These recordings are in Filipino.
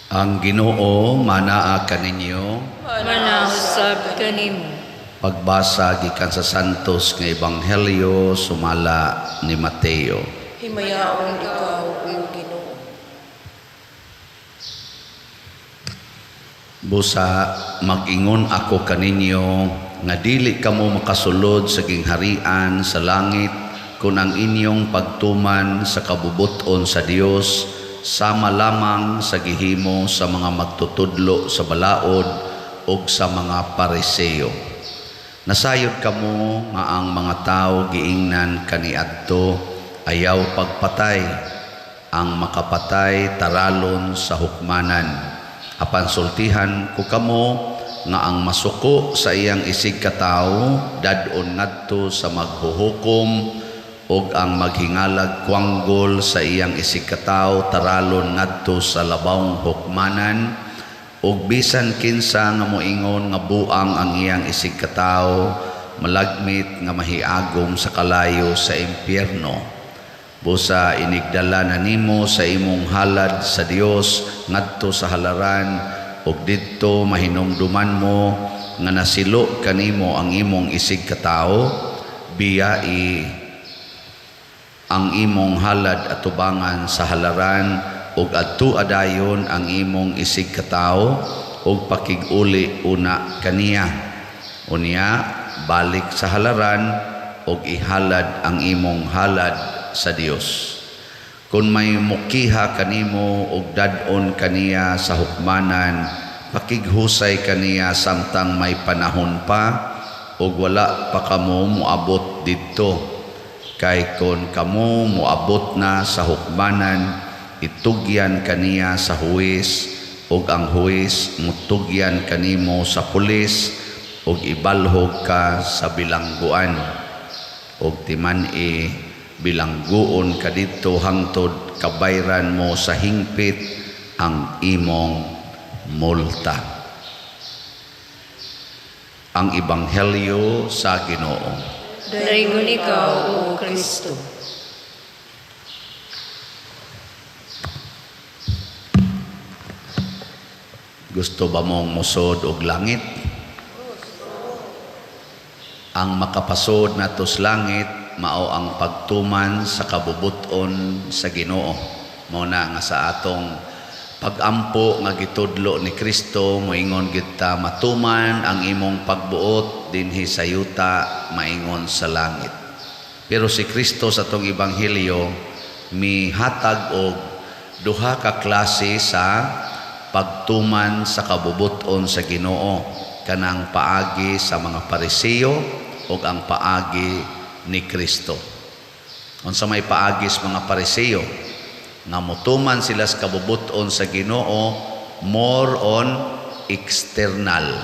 Ang Ginoo manaa kaninyo. Manausab kanimo. Pagbasa gikan sa Santos nga Ebanghelyo sumala ni Mateo. Himayaon ikaw, O Ginoo. Busa mag-ingon ako kaninyo nga dili kamo makasulod sa gingharian sa langit kung ang inyong pagtuman sa kabubuton sa Dios sama lamang sa gihimo sa mga magtutudlo sa balaod o sa mga Pariseo. Nasayod kamo nga ang mga tao giingnan kaniadto ayaw pagpatay, ang makapatay taralon sa hukmanan. Apan sultihan ko kamo nga ang masuko sa iyang isig katao dadon ngadto sa maghuhukom og ang maghingalag kwanggol sa iyang isig katao taralon ngadto sa labawng hukmanan ug bisan kinsa nga moingon nga buang ang iyang isig katao malagmit nga mahiagom sa kalayo sa impyerno. Busa inigdala na nimo sa imong halad sa Dios ngadto sa halaran ug didto mahinumduman mo nga nasilo kanimo ang imong isig katao biyai ang imong halad atubangan sa halaran ug adto adayon ang imong isig katao ug pakig-uli una kaniya. Unya balik sa halaran ug ihalad ang imong halad sa Dios. Kung may mukiha kanimo ug dadon kaniya sa hukmanan, pakighusay kaniya samtang may panahon pa ug wala pa kamo moabot didto. Kay kon kamo moabot na sa hukmanan, itugyan kaniya sa huwis ug ang huwis mutugyan kanimo sa pulis ug ibalhog ka sa bilangguan ug timan-i bilangguon ka didto hangtod kabayran mo sa hingpit ang imong multa. Ang Ebanghelyo sa Ginoo. Daingon ikaw, O Kristo. Gusto ba mong musod og langit? Ang makapasod natos langit mao ang pagtuman sa kabubuton sa Ginoo. Mao na nga sa atong pagampo nga gitudlo ni Kristo moingon kita matuman ang imong pagbuot dinhi sa yuta maingon sa langit. Pero si Kristo sa tong ebanghelyo mihatag og duha ka klase sa pagtuman sa kabubuton sa Ginoo, kanang paagi sa mga Pariseo ug ang paagi ni Kristo. Unsa may paagi sa mga Pariseo nga motuman sila sa kabubuton sa Ginoo more on external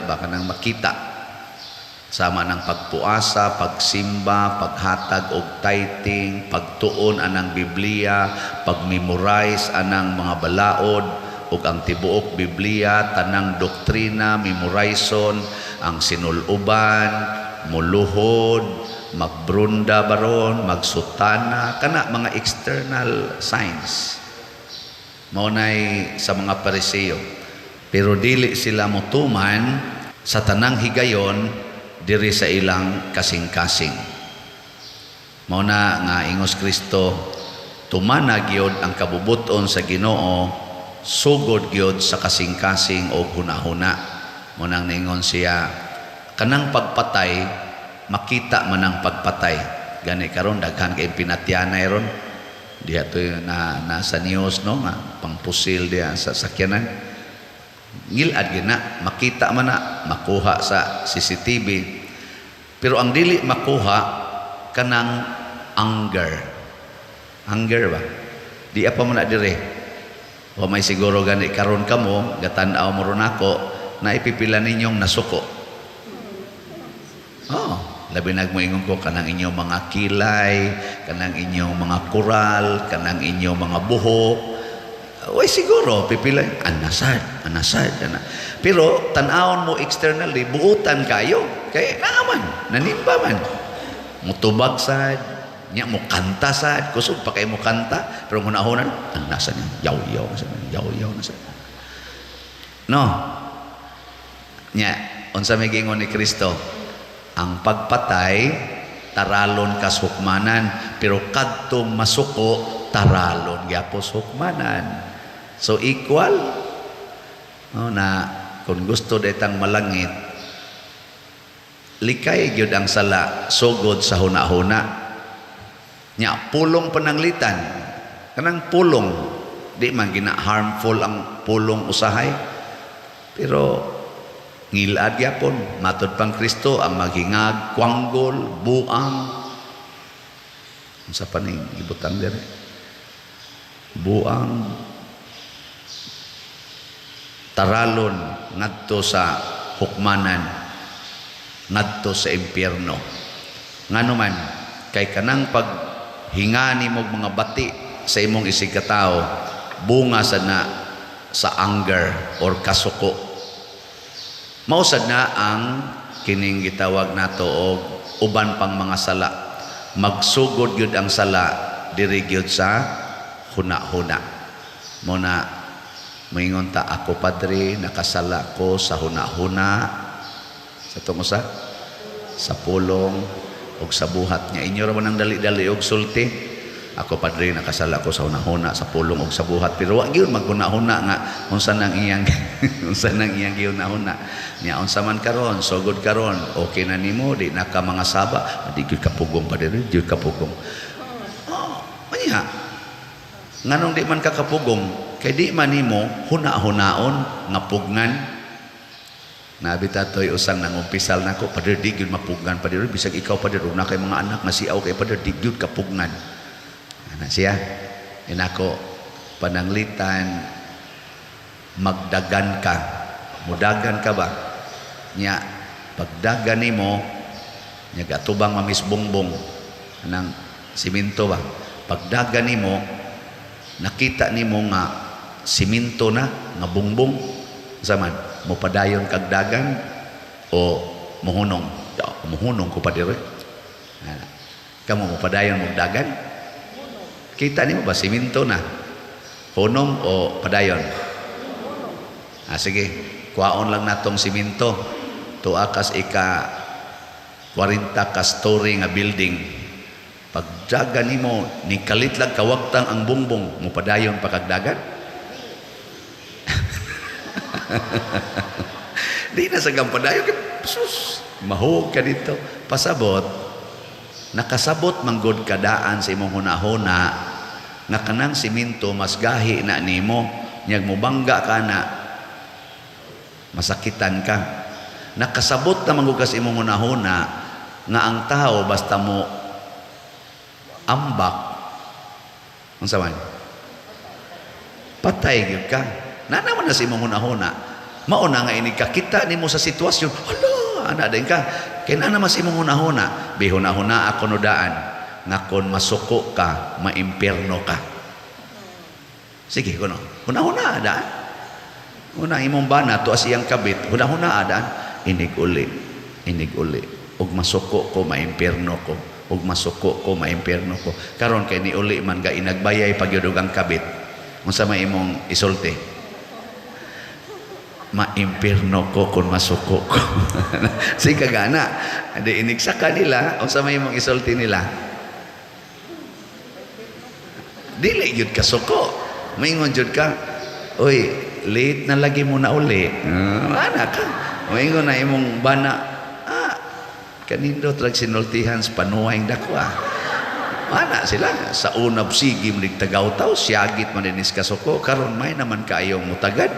ba kanang makita sama ng pagpuasa, pagsimba, paghatag og tithing, pagtuon anang Biblia, pagmemorize anang mga balaod ug ang tibuok Biblia, tanang doktrina memorizeon, ang sinul-uban, muluhod, magbrunda baron, magsutana, kana mga external signs. Maunay sa mga Pariseo. Pero dili sila motuman sa tanang higayon diri sa ilang kasing-kasing. Mauna nga ingos Kristo, tumana gyud ang kabubuton sa Ginoo, sugod gyud sa kasing-kasing o hunahuna. Mauna ningon siya, kanang pagpatay makita man ang pagpatay. Gani karon daghan kay pinatyanay ron. Diha to na nasa news no nga pangpusil diha sa sakyanan. Ngilad gina makita man na makuha sa CCTV. Pero ang dili makuha kanang anger ba? Di apa man na dire. O may siguro gani karon kamo gatan-aw mo ron ako na ipipila ninyong nasuko. Labi nagmoingon ko kanang inyong mga kilay, kanang inyong mga kural, kanang inyong mga buhok. Way siguro pipila anasad. Pero tan-awon mo externally buutan kayo. Kay naaman, nanimba man. Mutubag sad, nya mo kanta sa kusog pa kay mo kanta pero hunahunan ang nasa niya yaw yaw nasa no nya unsa may gingon ni Kristo ang pagpatay taralon kas hukmanan pero kadtong masuko taralon gyapos hukmanan so equal no, na kung gusto detang malangit likay gyud ang sala sugod sa hunahuna nya pulong pananglitan kanang pulong di man gina harmful ang pulong usahay pero ngilad gyapon matud pang Kristo ang maghingag kwanggol buang unsa pa ning ibutang dire buang taralon ngadto sa hukmanan ngadto sa impyerno ngano man kay kanang pag hinga nimo mga bati sa imong isig ka tawo bunga sad na sa anger or kasuko mausad na ang kining gitawag nato og uban pang mga sala magsugod gyud ang sala diri gyud sa hunahuna mo na moingon ta ako padre nakasala ko sa hunahuna sa tungo sa pulong og sa buhat niya inyo ra man ang dali-dali og sulti ako padre nakasala ko sa hunahuna sa pulong og sa buhat pero wa gyud maghunahuna nga unsa nang iyang unsa nang iyang gihunahuna nya unsa man karon sugod karon okay na nimo di na ka mga saba di gyud kapugong padre gyud kapugong nya nganong di man ka kapugong kay di man nimo huna-hunaon nga pugnan nabitatoy usang nangumpisal nako padre di gyud mapugnan padre bisag ikaw padre na kay mga anak nga siaw kay padre di gyud kapugnan ana siya inako pananglitan magdagan ka mudagan ka ba nya pagdagan nimo nya gatubang mamisbongbong anang simento ba pagdagan nimo nakita nimo nga simento na nga bongbong zaman mo padayon kag dagan o muhunong muhunong ko pa dire kamo mo padayon mo dagan kita nimo ba simento na hunong o padayon sige kuhaon lang natong simento tuwa kas ika 40 ka story nga building pagdagan nimo ni kalit lang kawagtang ang bongbong mo padayon pa kag dagan di na sa gampadayon sus mahug ka dito pasabot nakasabot manggod kadaan sa imong hunahuna nga kanang simento mas gahi na nimo nyag mo bangga ka na masakitan ka nakasabot na manggod ka sa imong hunahuna nga ang tao basta mo ambak unsa man patay gyud ka na naman na si imong hunahuna mauna nga ini kakita nimo sa sitwasyon hala ana din ka kay na naman si imong hunahuna bihunahuna ako nodaan nga kon masuko ka maimpierno ka sige kuno hunahuna daan una imong bana to asiyang kabit hunahuna daan inig uli ug masuko ko maimpierno ko ug masuko ko maimpierno ko karon kay ni uli man ga inagbayay pagyud ang kabit unsa may imong isulti maimpierno ko kung masuko ko si kagana adi inigsaka nila o sa may mong isulti nila dili yun ka suko maingon jud ka oy late na lagi mo na uli ana ka maingon na imong bana kanindo trag sinultihan sa panuwang dakwa ana sila sa unab sigim lig tagaw-taw siyagit man dinis ka suko karon may naman kaayong mutagad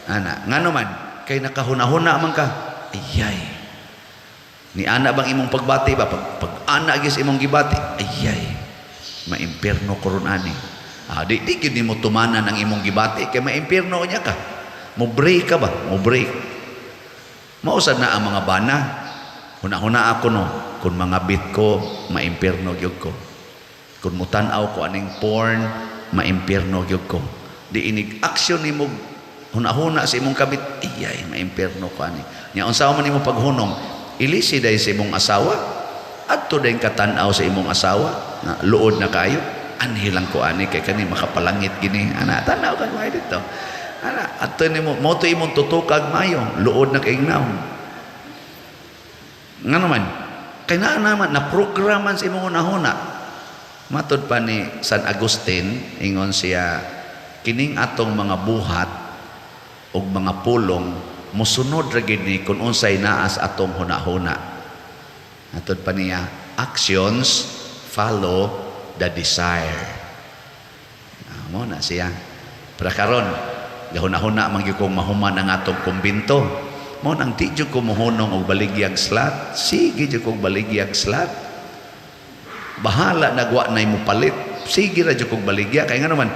ana ngano man kay nakahuna-huna man ka ayay ni ana bang imong pagbati ba pag ana gis imong gibati ayay maimpierno koron ani di gid nimo tumanan ang imong gibati kay maimpierno nya ka mo break ka ba mo break mausad na ang mga bana huna-huna ako no kun mga bit ko maimpierno gyud ko kun mutan-aw ko aning porn maimpierno gyud ko di inig aksyon nimo huna-huna sa imong kabit iyay maimpierno ko ani nya unsa man nimo paghunong ilisi day sa imong asawa adto din katanaw sa imong asawa na luod na kayo, anhi lang ko ani kay kani makapalangit gini, ana tanaw ka may dito, ana adto nimo mo to imong tutukag mayo, luod na kaignaw. Nga naman kay naa naman na programan sa imong unahuna. Matod pa ni San Agustin, ingon siya, kining atong mga buhat o mga pulong, musunod ra gid ni kung unsay naas atong hunahuna. Matod pa niya, actions follow the desire. Mo na siya. Para karon, gahuna-huna man gyud kong mahuman ang atong kumbinto. Mo nang di jud ko mohunong og baligyag slat, sige jud kog baligyag slat. Bahala nagwa na mo palit, sige ra jud kog baligya kay nga naman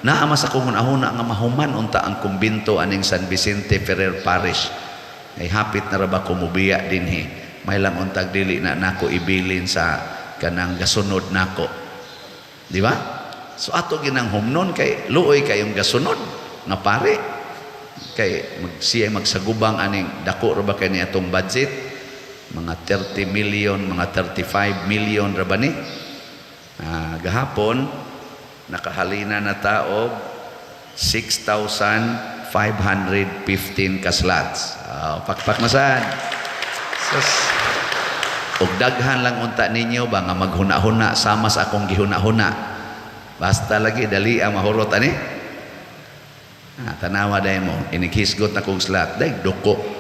naama sa kong hunahuna nga mahuman unta ang kumbinto aning San Vicente Ferrer Parish. Ay hapit na ra ba ko mubiya dinhi. May lang untag dili na nako ibilin sa kanang gasunod nako. Di ba? So ato ginang humnon kay luoy kayong gasunod nga pare. Kay siya magsagubang aning dako ra ba kay ni atong budget? Mga 30 million, mga 35 million ra ba ni? Gahapon nakahalina na tao 6,515 kaslots. Pakpak masan. Og daghan lang unta ninyo ba nga maghuna-huna sama sa akong gihuna-huna. Basta lagi dali ang mahurot ani. Tanawa day mo, inikhisgot na kong slot, day doko.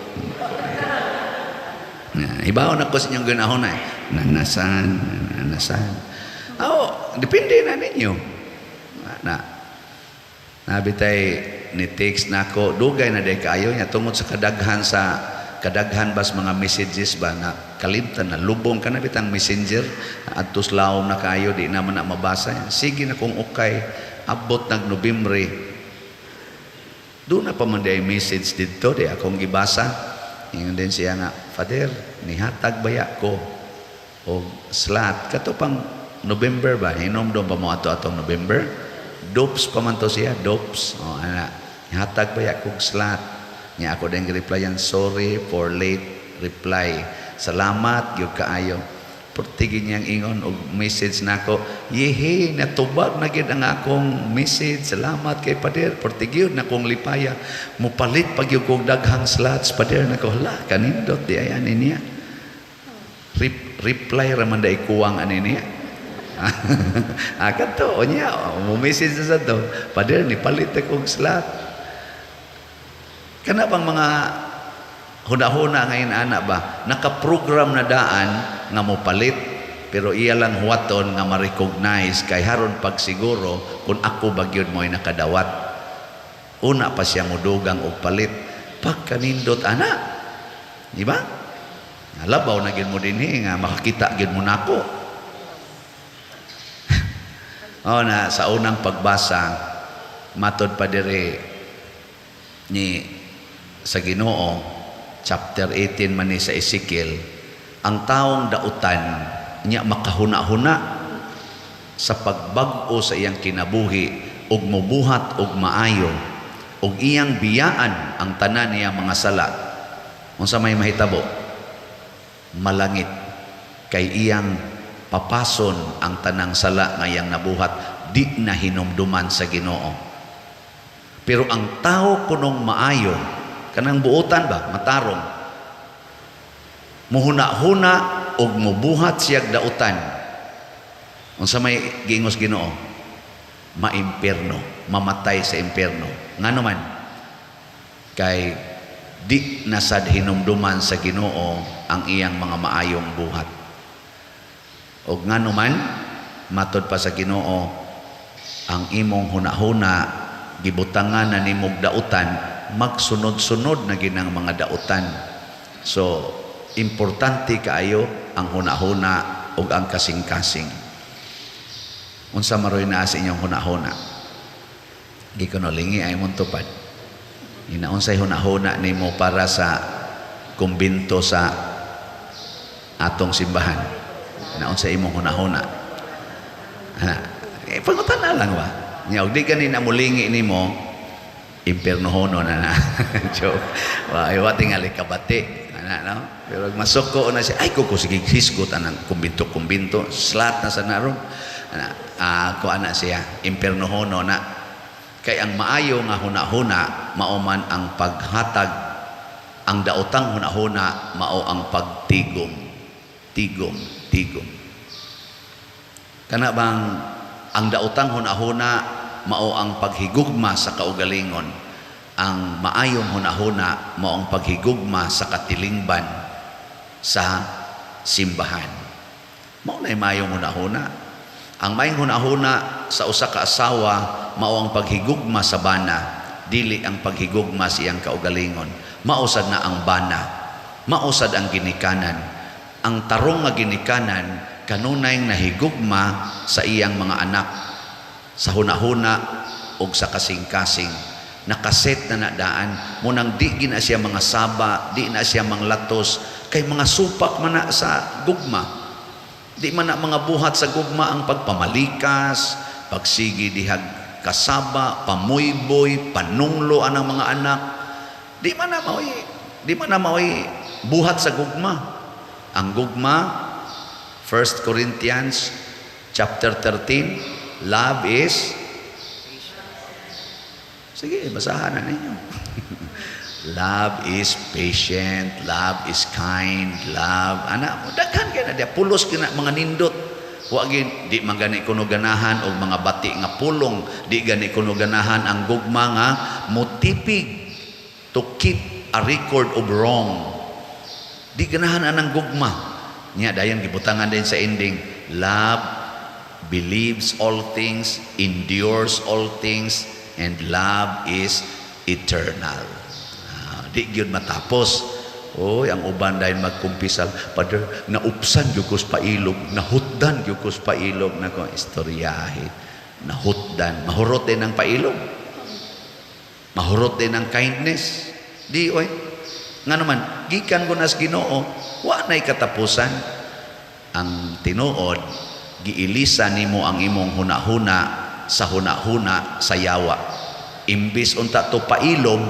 Ibaw na ko sa inyong ginahon na nanasan. Depende na ninyo. Nabitay ni text na ako, dugay na day kayo niya tungod sa kadaghan bas mga messages ba na kalimtan na lubong ka na bitang messenger at tuslaw na kayo di naman na mabasa. Sige na kung okay, abot nag Nobyembre. Doon na pa man day message dito, di akong gibasa. Ingon din siya nga, Father, nihatag baya ko o slot. Kato pang November ba? Inom doon pa mo atong November? Dopes pa man to siya, dopes. Nihatag baya kong slot. Niya ako din replyan, sorry for late reply. Salamat, yung kaayo. Portigin niyang ingon og message nako, yehe natubag na gid ang akong message, salamat kay Pader, portigid na kong lipaya, mupalit pag yung kong daghang slots, Pader nako, hala kanindot di ayan niya. Reply raman day kuwang ani niya. Kato niya, mo message sa to, Pader ni palit akong slot. Kana bang mga huna-huna ngayon ana ba, nakaprogram na daan nga mo palit, pero iya lang huwaton nga ma-recognize kay haron pag siguro kung ako bagyod mo ay nakadawat. Una pa siya mudugang og palit. Pagkanindot ana, di ba? Labaw na gid mo dinhi nga makakita gid mo nako. Na sa unang pagbasa matod pa dire ni sa Ginoo chapter 18 man ni sa Ezekiel, ang taong dautan niya makahuna-huna sa pagbag-o sa iyang kinabuhi ug mobuhat ug maayo ug iyang biyaan ang tanan niya mga sala. Unsa may mahitabo? Malangit kay iyang papason ang tanang sala nga iyang nabuhat, di na hinumduman sa Ginoo. Pero ang tao kunong maayo, kanang buotan ba, matarong, muhuna-huna og mubuhat siyag dautan. Unsa may gingos Ginoo? Maimpierno, mamatay sa impierno. Ngano man? Kay di nasad hinumduman sa Ginoo ang iyang mga maayong buhat. Og ngano man, matod pa sa Ginoo, ang imong huna-huna gibutangan na nimog dautan, magsunod-sunod na ginang mga dautan. So importante kaayo ang huna-huna ug ang kasing-kasing. Unsa maroy na sa inyong huna-huna? Di ko no lingi ay mong tupad. Unsay huna-huna nimo para sa kumbinto sa atong simbahan? Unsay imong huna-huna? Pangutan na lang ba? Nya og di kanina mulingi nimo impierno hono na. Joke. Wa tingali kabati. No? Pero masuko na siya, ay ko sige hisgot anang kumbinto slat na sa naron. Ko ana siya impernohono na kay ang maayo nga hunahuna mauman ang paghatag, ang daotang hunahuna mao ang pagtigom. Tigom. Kana bang ang daotang hunahuna mao ang paghigugma sa kaugalingon. Ang maayong hunahuna mao ang paghigugma sa katilingban sa simbahan. Mao na maayong hunahuna. Ang maayong hunahuna sa usa ka asawa mao ang paghigugma sa bana, dili ang paghigugma sa iyang kaugalingon. Mausad na ang bana, mausad ang ginikanan. Ang tarong nga ginikanan kanunay nahigugma sa iyang mga anak sa hunahuna ug sa kasing-kasing. Nakaset na nadaan munang di gina siya mga saba, di na siya manglatos kay mga supak man na sa gugma. Di man na mga buhat sa gugma ang pagpamalikas, pagsigi dihag kasaba, pamuyboy, panunglo anang mga anak. Di man na maoy buhat sa gugma. Ang gugma 1 Corinthians chapter 13, love is sige, basahan na ninyo. Love is patient, love is kind, love, daghan kaya na dia, pulos kina mga nindot. Wagin, di magani kuno ganahan o mga bati nga pulong, di gani kuno ganahan ang gugma nga motipig to keep a record of wrong. Di ganahan anang gugma. Nya dayon gibutangan din sa ending, love believes all things, endures all things, and love is eternal. Di gyud matapos. Oy, ang uban dahil magkumpisal, Father, naupsan gyud ko sa pailog, nahutdan gyud ko sa pailog, nako istoryahe. Nahutdan, mahurot din ang pailog. Mahurot din ang kindness. Di oy. Nga naman, gikan ko nas Ginoo, wa nay katapusan. Ang tinuod, giilisa nimo ang imong hunahuna sa hunahuna sa yawa. Imbis unta to pailog,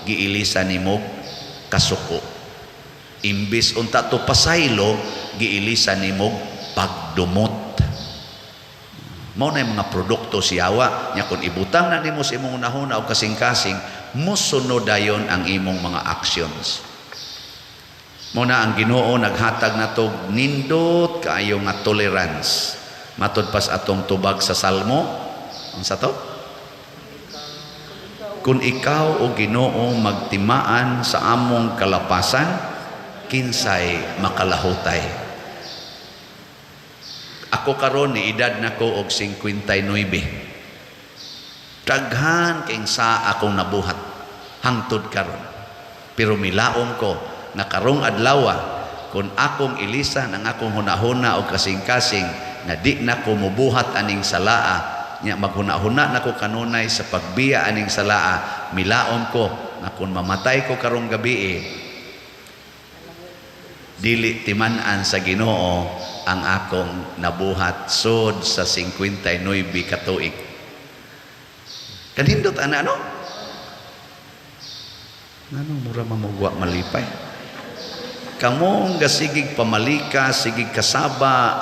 giilisa nimo kasuko. Imbis unta to pasaylo, giilisa nimo pagdumot. Mao na mga produkto si yawa. Nya kun ibutang na nimo sa imong hunahuna o kasing-kasing, musunod dayon ang imong mga actions. Mao na ang Ginoo naghatag nato nindot kaayo nga tolerance. Matud pas atong tubag sa Salmo, unsa to? Kung ikaw o Ginoo magtimaan sa among kalapasan, kinsay makalahutay. Ako karon ni edad nako og 59. Daghan kay sa akong nabuhat hangtod karon. Pero milaom ko nga karong adlaw kun akong ilisan ang akong hunahuna o kasing-kasing na di na ko mubuhat aning salaa, nya maghuna-huna nako kanunay sa pagbiya aning salaa, milaom ko na kun mamatay ko karong gabi dili timan-an sa Ginoo ang akong nabuhat sud sa 59 ka tuig. Kanindot ana no? Nanong mura mamugwa malipay. Kamong gasigig pamalika, sigig kasaba,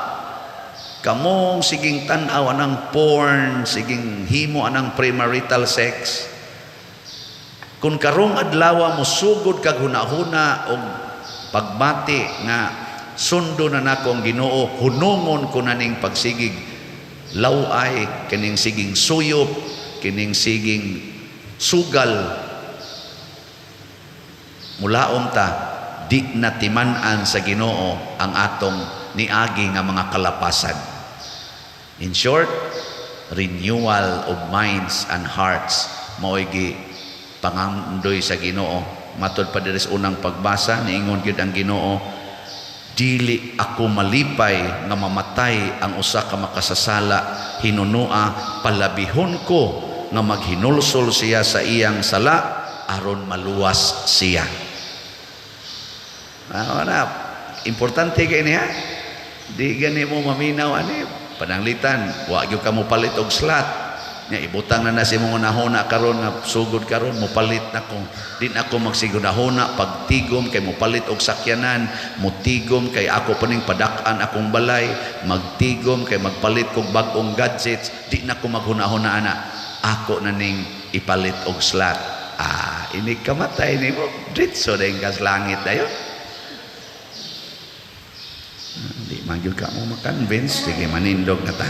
kamong siging tanaw anang porn, siging himo anang premarital sex. Kung karong adlaw mo sugod kag hunahuna og pagbati nga sundo na nako ang Ginoo, hunungon ko na ning pagsigig laway, kining siging suyop, kining siging sugal, mulaom ta di natiman-an sa Ginoo ang atong niagi nga mga kalapasan. In short, renewal of minds and hearts mao'y pangandoy sa Ginoo. Matod pa diri sa unang pagbasa, niingon gyud ang Ginoo, dili ako malipay nga mamatay ang usa ka makasasala, hinunua palabihon ko nga maghinulsol siya sa iyang sala aron maluwas siya. Importante kay niya. Di gani mo maminaw ani pananglitan, wa gyud ka mo palit og slat. Nya ibutang na si mong nahuna karon nga sugod karon mopalit nako. Di na ako magsigunahuna pagtigom kay mopalit og sakyanan, motigom kay ako paning padak-an akong balay, magtigom kay magpalit kog bag-ong gadgets, di na ako maghunahuna ana. Ako na ning ipalit og slot. Ini kamatay ni mo dritso dayong kaslangit dayon. Di magyud ka mo makonvince, sige manindog na ta.